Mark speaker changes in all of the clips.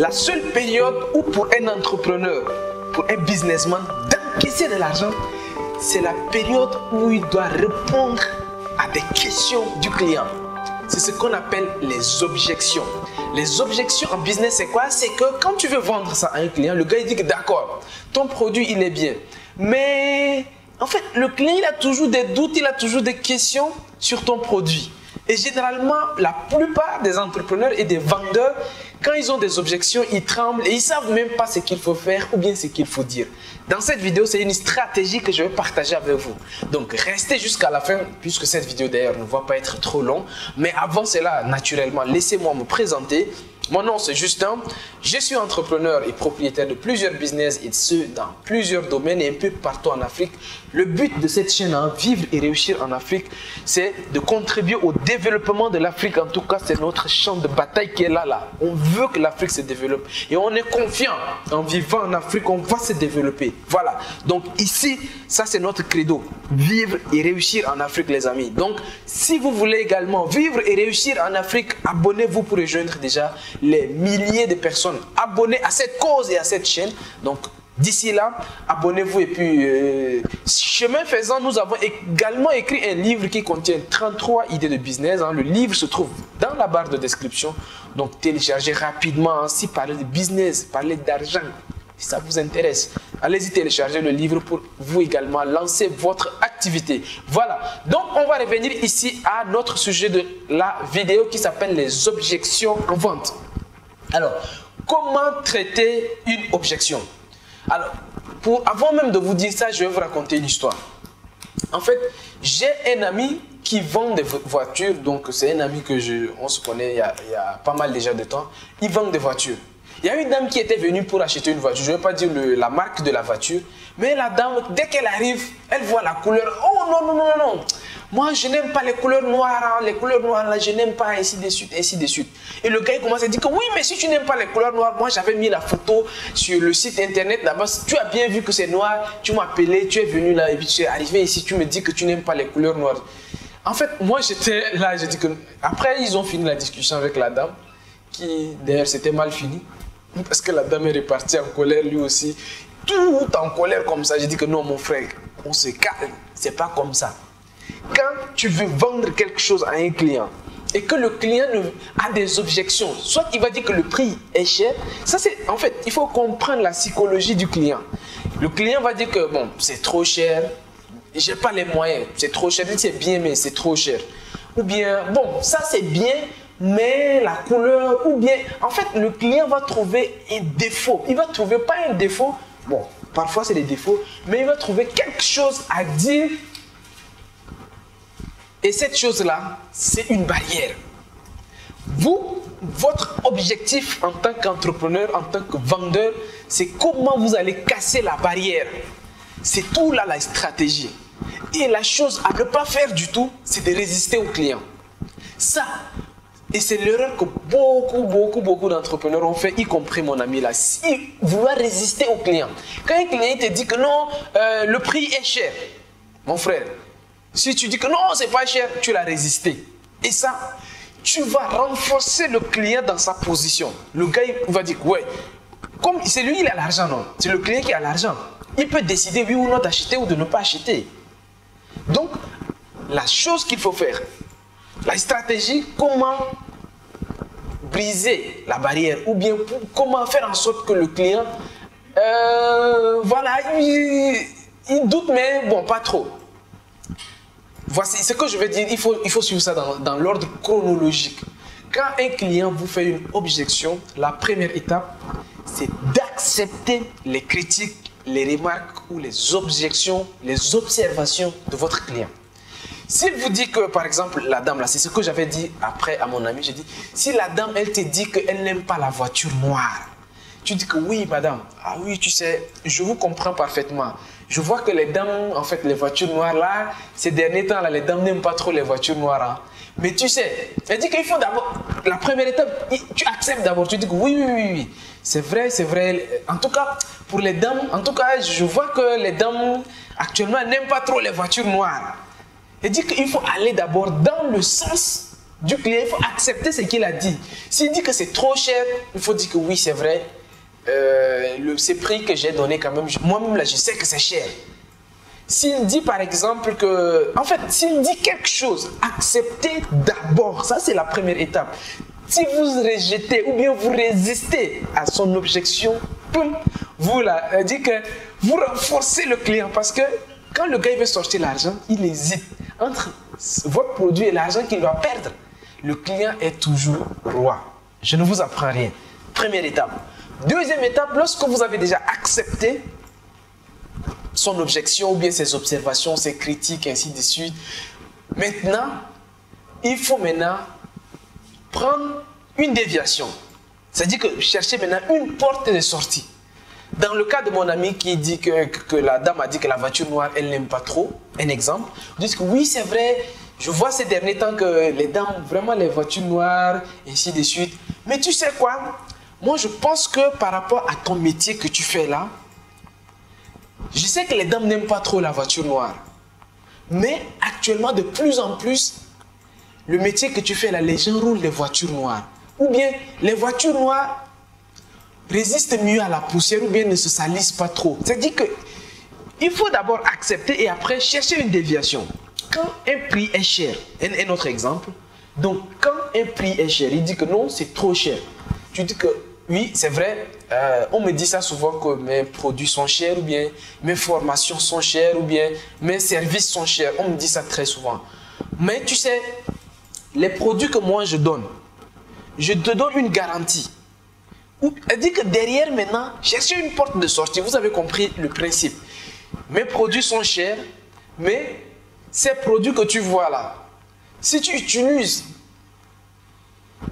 Speaker 1: la seule période où pour un entrepreneur, pour un businessman, d'encaisser de l'argent, c'est la période où il doit répondre à des questions du client. C'est ce qu'on appelle les objections. Les objections en business, c'est quoi? C'est que quand tu veux vendre ça à un client, le gars il dit que d'accord, ton produit il est bien. Mais en fait, le client il a toujours des doutes, il a toujours des questions sur ton produit. Et généralement, la plupart des entrepreneurs et des vendeurs, quand ils ont des objections, ils tremblent et ils ne savent même pas ce qu'il faut faire ou bien ce qu'il faut dire. Dans cette vidéo, c'est une stratégie que je vais partager avec vous. Donc, restez jusqu'à la fin, puisque cette vidéo d'ailleurs ne va pas être trop longue. Mais avant cela, naturellement, laissez-moi me présenter. Mon nom, c'est Justin. Je suis entrepreneur et propriétaire de plusieurs business et ce, dans plusieurs domaines et un peu partout en Afrique. Le but de cette chaîne, Vivre et réussir en Afrique, c'est de contribuer au développement de l'Afrique. En tout cas, c'est notre champ de bataille qui est là. On veut que l'Afrique se développe et on est confiant en vivant en Afrique, on va se développer. Voilà. Donc ici, ça c'est notre credo. Vivre et réussir en Afrique, les amis. Donc, si vous voulez également vivre et réussir en Afrique, abonnez-vous pour rejoindre déjà les milliers de personnes abonnées à cette cause et à cette chaîne. Donc, d'ici là, abonnez-vous et puis, chemin faisant, nous avons également écrit un livre qui contient 33 idées de business. Le livre se trouve dans la barre de description. Donc, téléchargez rapidement. Si parler de business, parler d'argent, si ça vous intéresse, allez-y télécharger le livre pour vous également lancer votre activité. Voilà, donc on va revenir ici à notre sujet de la vidéo qui s'appelle les objections en vente. Alors, comment traiter une objection? Alors, avant même de vous dire ça, je vais vous raconter une histoire. En fait, j'ai un ami qui vend des voitures, donc c'est un ami que on se connaît il y a pas mal déjà de temps. Il vend des voitures. Il y a une dame qui était venue pour acheter une voiture. Je ne vais pas dire la marque de la voiture. Mais la dame, dès qu'elle arrive, elle voit la couleur. Oh non, non, non, non. Moi, je n'aime pas les couleurs noires. Les couleurs noires, là, je n'aime pas, ainsi de suite, ainsi de suite. Et le gars, il commence à dire que oui, mais si tu n'aimes pas les couleurs noires, moi, j'avais mis la photo sur le site internet. D'abord, tu as bien vu que c'est noir. Tu m'as appelé, tu es venu là et puis tu es arrivé ici. Tu me dis que tu n'aimes pas les couleurs noires. En fait, moi, j'étais là. Je dis que... Après, ils ont fini la discussion avec la dame qui, d'ailleurs, c'était mal fini. Parce que la dame est repartie en colère lui aussi. Tout en colère comme ça. J'ai dit que non mon frère, on se calme. C'est pas comme ça. Quand tu veux vendre quelque chose à un client et que le client a des objections, soit il va dire que le prix est cher. Ça c'est, en fait, il faut comprendre la psychologie du client. Le client va dire que bon, c'est trop cher. J'ai pas les moyens. C'est trop cher. C'est bien mais c'est trop cher. Ou bien bon, ça c'est bien. Mais la couleur, ou bien, en fait, le client va trouver un défaut. Il va trouver pas un défaut, bon, parfois c'est des défauts, mais il va trouver quelque chose à dire. Et cette chose-là, c'est une barrière. Vous, votre objectif en tant qu'entrepreneur, en tant que vendeur, c'est comment vous allez casser la barrière. C'est tout là la stratégie. Et la chose à ne pas faire du tout, c'est de résister au client. Ça. Et c'est l'erreur que beaucoup d'entrepreneurs ont fait, y compris mon ami là. Si vouloir résister au client. Quand un client te dit que non, le prix est cher, mon frère, si tu dis que non, c'est pas cher, tu l'as résisté. Et ça, tu vas renforcer le client dans sa position. Le gars, il va dire, ouais, comme c'est lui, il a l'argent, non? C'est le client qui a l'argent. Il peut décider oui ou non d'acheter ou de ne pas acheter. Donc, la chose qu'il faut faire, la stratégie, comment briser la barrière ou bien comment faire en sorte que le client, voilà, il doute mais bon, pas trop. Voici ce que je vais dire, il faut suivre ça dans l'ordre chronologique. Quand un client vous fait une objection, la première étape, c'est d'accepter les critiques, les remarques ou les objections, les observations de votre client. S'il vous dit que, par exemple, la dame, là, c'est ce que j'avais dit après à mon ami, j'ai dit, si la dame, elle te dit qu'elle n'aime pas la voiture noire, tu dis que oui, madame, ah oui, tu sais, je vous comprends parfaitement. Je vois que les dames, en fait, les voitures noires, là, ces derniers temps, là, les dames n'aiment pas trop les voitures noires. Hein. Mais tu sais, elle dit qu'il faut d'abord, la première étape, tu acceptes d'abord, tu dis que oui. C'est vrai, c'est vrai. En tout cas, pour les dames, en tout cas, je vois que les dames, actuellement, n'aiment pas trop les voitures noires. Elle dit qu'il faut aller d'abord dans le sens du client, il faut accepter ce qu'il a dit. S'il dit que c'est trop cher, il faut dire que oui, c'est vrai. Ce prix que j'ai donné quand même, moi-même là, je sais que c'est cher. S'il dit par exemple que, en fait, s'il dit quelque chose, acceptez d'abord. Ça, c'est la première étape. Si vous rejetez ou bien vous résistez à son objection, vous dites que vous renforcez le client parce que quand le gars il veut sortir l'argent, il hésite entre votre produit et l'argent qu'il va perdre. Le client est toujours roi. Je ne vous apprends rien. Première étape. Deuxième étape, lorsque vous avez déjà accepté son objection ou bien ses observations, ses critiques, ainsi de suite. Maintenant, il faut maintenant prendre une déviation. C'est-à-dire que chercher maintenant une porte de sortie. Dans le cas de mon ami qui dit que la dame a dit que la voiture noire, elle n'aime pas trop, un exemple, vous dites que oui, c'est vrai, je vois ces derniers temps que les dames, vraiment les voitures noires, ainsi de suite. Mais tu sais quoi? Moi, je pense que par rapport à ton métier que tu fais là, je sais que les dames n'aiment pas trop la voiture noire. Mais actuellement, de plus en plus, le métier que tu fais là, les gens roulent des voitures noires. Ou bien, les voitures noires résistent mieux à la poussière ou bien ne se salissent pas trop. C'est-à-dire qu'il faut d'abord accepter et après chercher une déviation. Quand un prix est cher, un autre exemple, donc quand un prix est cher, il dit que non, c'est trop cher. Tu dis que oui, c'est vrai, on me dit ça souvent que mes produits sont chers ou bien mes formations sont chères ou bien mes services sont chers. On me dit ça très souvent. Mais tu sais, les produits que moi je te donne une garantie. Elle dit que derrière maintenant, cherchez une porte de sortie. Vous avez compris le principe. Mes produits sont chers, mais ces produits que tu vois là, si tu utilises,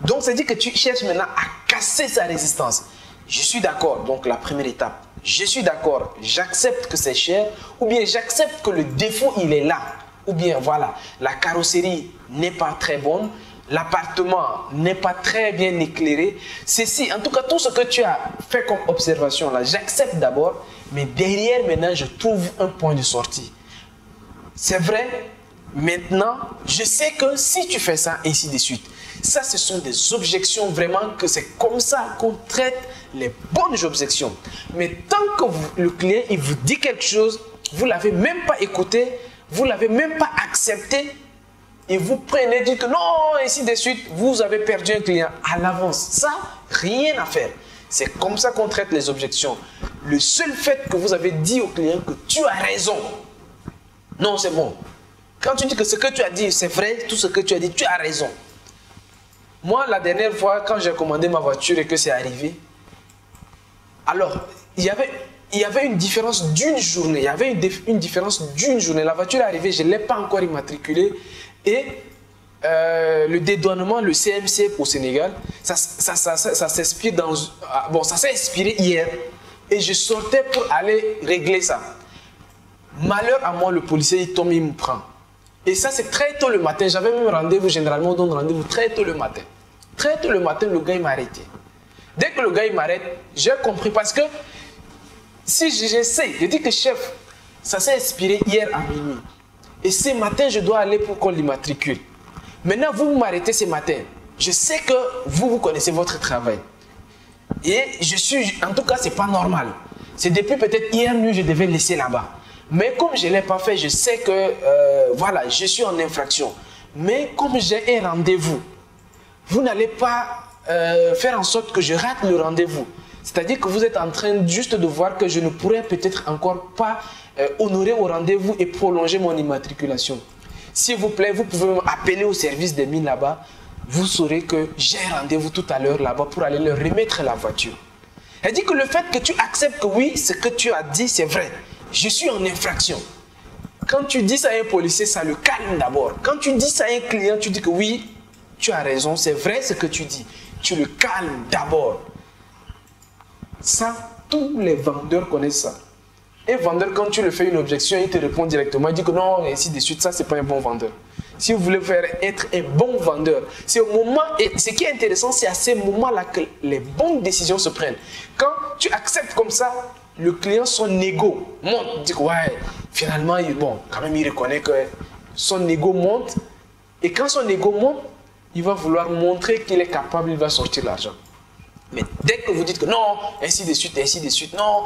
Speaker 1: donc ça dit que tu cherches maintenant à casser sa résistance. Je suis d'accord, donc la première étape. Je suis d'accord, j'accepte que c'est cher, ou bien j'accepte que le défaut il est là. Ou bien voilà, la carrosserie n'est pas très bonne, l'appartement n'est pas très bien éclairé. Ceci, en tout cas, tout ce que tu as fait comme observation là, j'accepte d'abord, mais derrière maintenant, je trouve un point de sortie. C'est vrai, maintenant, je sais que si tu fais ça, ainsi de suite. Ça, ce sont des objections vraiment que c'est comme ça qu'on traite les bonnes objections. Mais tant que le client il vous dit quelque chose, vous ne l'avez même pas écouté, vous ne l'avez même pas accepté, et vous prenez, dites que non, ainsi de suite, vous avez perdu un client à l'avance. Ça, rien à faire. C'est comme ça qu'on traite les objections. Le seul fait que vous avez dit au client que tu as raison, non, c'est bon. Quand tu dis que ce que tu as dit, c'est vrai, tout ce que tu as dit, tu as raison. Moi, la dernière fois, quand j'ai commandé ma voiture et que c'est arrivé, alors, il y avait une différence d'une journée. Il y avait une différence d'une journée. La voiture est arrivée, je ne l'ai pas encore immatriculée. Et le dédouanement, le CMC au Sénégal, ça s'expire dans... Bon, ça s'est expiré hier. Et je sortais pour aller régler ça. Malheur à moi, le policier, il tombe, il me prend. Et ça, c'est très tôt le matin. J'avais même rendez-vous, généralement, on donne rendez-vous très tôt le matin. Très tôt le matin, le gars, il m'a arrêté. Dès que le gars, il m'arrête, j'ai compris. Parce que si j'essaie, je dis que chef, ça s'est expiré hier à minuit. Et ce matin, je dois aller pour qu'on l'immatricule. Maintenant, vous m'arrêtez ce matin. Je sais que vous connaissez votre travail. Et je suis, en tout cas, ce n'est pas normal. C'est depuis peut-être hier nuit, je devais laisser là-bas. Mais comme je ne l'ai pas fait, je sais que, voilà, je suis en infraction. Mais comme j'ai un rendez-vous, vous n'allez pas faire en sorte que je rate le rendez-vous. C'est-à-dire que vous êtes en train juste de voir que je ne pourrais peut-être encore pas honorer au rendez-vous et prolonger mon immatriculation. S'il vous plaît, vous pouvez m'appeler au service des mines là-bas. Vous saurez que j'ai rendez-vous tout à l'heure là-bas pour aller leur remettre la voiture. Elle dit que le fait que tu acceptes que oui, ce que tu as dit, c'est vrai. Je suis en infraction. Quand tu dis ça à un policier, ça le calme d'abord. Quand tu dis ça à un client, tu dis que oui, tu as raison, c'est vrai ce que tu dis. Tu le calmes d'abord. Ça, tous les vendeurs connaissent ça. Un vendeur, quand tu lui fais une objection, il te répond directement. Il dit que non, et ainsi de suite, ça, c'est pas un bon vendeur. Si vous voulez être un bon vendeur, c'est au moment, et ce qui est intéressant, c'est à ces moments-là que les bonnes décisions se prennent. Quand tu acceptes comme ça, le client, son ego monte. Il dit que ouais, finalement, bon, quand même, il reconnaît que son ego monte. Et quand son ego monte, il va vouloir montrer qu'il est capable, il va sortir l'argent. Mais dès que vous dites que non, ainsi de suite, non,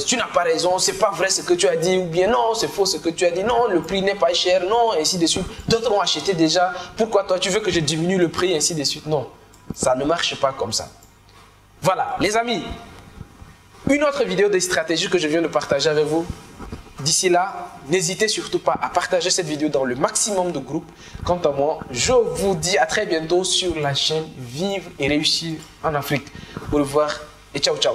Speaker 1: tu n'as pas raison, c'est pas vrai ce que tu as dit, ou bien non, c'est faux ce que tu as dit, non, le prix n'est pas cher, non, ainsi de suite. D'autres ont acheté déjà, pourquoi toi tu veux que je diminue le prix, ainsi de suite. Non, ça ne marche pas comme ça. Voilà, les amis, une autre vidéo de stratégie que je viens de partager avec vous. D'ici là, n'hésitez surtout pas à partager cette vidéo dans le maximum de groupes. Quant à moi, je vous dis à très bientôt sur la chaîne Vivre et Réussir en Afrique. Au revoir et ciao ciao.